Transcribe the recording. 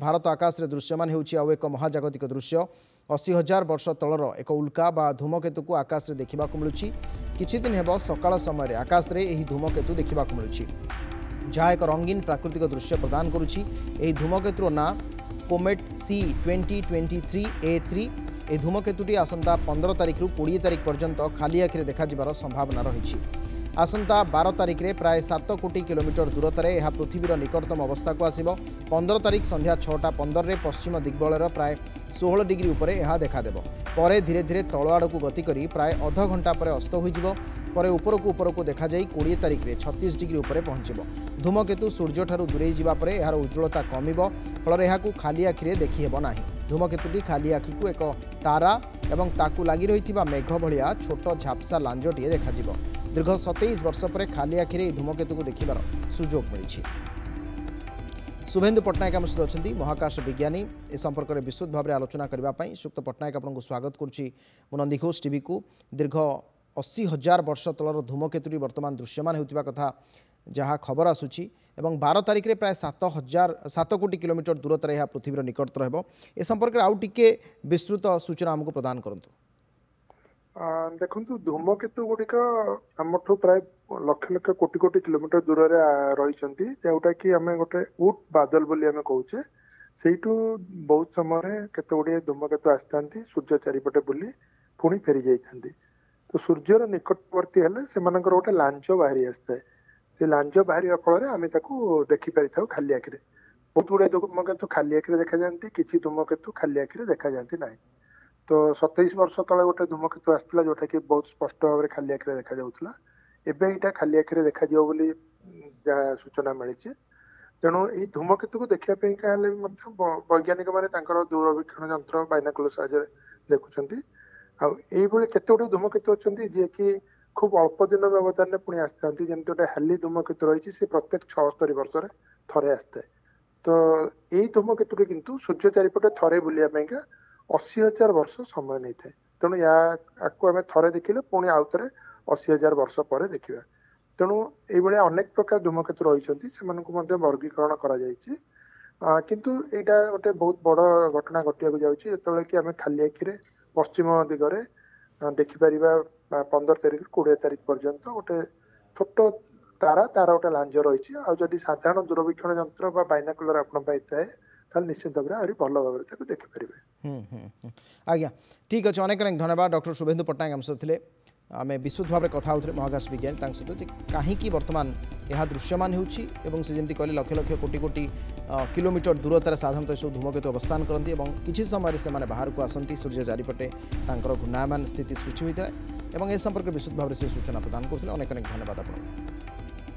भारत आकाश में दृश्यमान होउछि आउ एक महाजागतिक दृश्य 80,000 वर्ष तलर एक उल्का बा धूमकेतु को आकाश में देखा मिलूँ किछि दिन हेब सकाळ समय आकाश में यह धूमकेतु देखा मिलूँ जहाँ एक रंगीन प्राकृतिक दृश्य प्रदान करुछि। एही धूमकेतुर ना कोमेट सी 2023A3 ए धूमकेतुटी आसंता 15 तारिख रु 20 तारिख पर्यंत खाली आखिरे देखा जिबार संभावना रही। आसंता 12 तारिख रे प्राय 7 कोटी किलोमीटर दूरतार यह पृथ्वीर निकटतम अवस्था को आसिब। 15 तारिख संध्या 6:15 रे पश्चिम दिग्बलर प्राय 16 डिग्री उपरे यह देखादेव। परे धीरे धीरे तल आड़क गति करी प्राय अध घंटा पर अस्त होइजिबो। परे उपरकू देखा जाई 20 तारिख रे 36 डिग्री उपरे पहुंचिबो। धूमकेतु सूर्य ठारू दूरेई जिबा परे एहार उज्ज्वलता कमिबो फल एहाकू खाली आखिरे देखि हेबो नाही। धूमकेतुटी खाली आखि को एक तारा एवं ताकू लागि रहिथिबा मेघ भलिया छोट झापसा लांजटिए देखाजिबो। दीर्घ 27 वर्ष पर खाली आखिरे धूमकेतु को देखिबार सुजोग मिली। शुभेन्दु पट्टनायक आम सहित अच्छा महाकाश विज्ञानी ए संपर्क में विस्तृत भाव में आलोचना करने सुक्त पट्टनायक आपको स्वागत करुच्ची नंदीघोष टीवी को। दीर्घ 80,000 वर्ष तलर धूमकेतुटी वर्तमान दृश्यमान होता कथा जहाँ खबर आसूची एवं 12 तारिख रे प्राय 7 कोटी किलोमीटर दूरतार यह पृथ्वीर निकटतर हेब। ए संपर्क में आउ टिके विस्तृत सूचना आमको प्रदान करंतु। देखु धूमकेतु गुड़िक आमठू प्राय लक्ष लक्ष कोटी कोटी किलोमीटर दूर रही जोटा कि आम गोटे उट बादल बोली आम कहे से बहुत समय केते गुड़िए धूमकेतु आसता सूर्य चारिपटे बुली पुणी फेरी जाती। तो सूर्यर निकटवर्ती हेले से गोटे लांच बाहरी आसता से लांच बाहर फल आम देखिपारि था खाली आखिरे। बहुत गुड़े धूमकेतु खाली आखिरे देखा जाती, किसी धूमकेतु खाली आखिरे देखा जाती ना। तो 27 वर्ष तले गोटे धूमकेतु आसला जोटा कि बहुत स्पष्ट भाव में खाली आखिरे देखा जाउथला। एबे इटा खाली आखिरे देखा जाओ बोली सूचना मिली। तेणु ये धूमकेतु को देखा वैज्ञानिक मैंने दूरवीक्षण यंत्र बाइनाकुलर साहाय्य देखुंट। आईभली केते गुड़े धूमकेतु अच्छा जी कि खूब अल्प दिन व्यवधान पुणी आसता जमी गोटे हाली धूमकेतु रही से प्रत्येक 76 वर्ष थे आसता। तो यही धूमकेतु किंतु सूर्य चारिपटे थे बुलाया 80,000 वर्ष समय नहीं था। तेणु या आम थे देखिले पुणी आउ थे 80,000 वर्ष पर देखा। तेणु ये अनेक प्रकार धूमकेतु रही से वर्गीकरण कर किंतु यहाँ गोटे बहुत बड़ घटना घटिया जाऊँगी जो कि आम खाली आखिरे पश्चिम दिगरे देखिपर 15 तारिख 20 तारिख पर्यंत गोटे छोट तारा तार गोटे लांज रही। आदि साधारण दूरवीक्षण यंत्र बाइनाकुलर आपण पाए निश्चित भाव में भल भाव में देखिपारे। आज्ञा ठीक अच्छे अनेक अनेक धन्यवाद डॉक्टर शुभेन्दु पट्टनायक आम सहित आम विस्तृत भाव में कथा होते महाकाश विज्ञानी सहित कहीं वर्तमान यह दृश्यमान होती कहले लक्ष लक्ष कोटी कोटी किलोमीटर दूरतार साधारणतः सब धूमकेतु अवस्थान करती किसी समय से बाहर को आसती सूर्य चारिपटे घूर्णायमान स्थिति सृष्टि होता है। ए संपर्क में विस्तृत भाव में से सूचना प्रदान करते अनेक अनेक धन्यवाद आपको।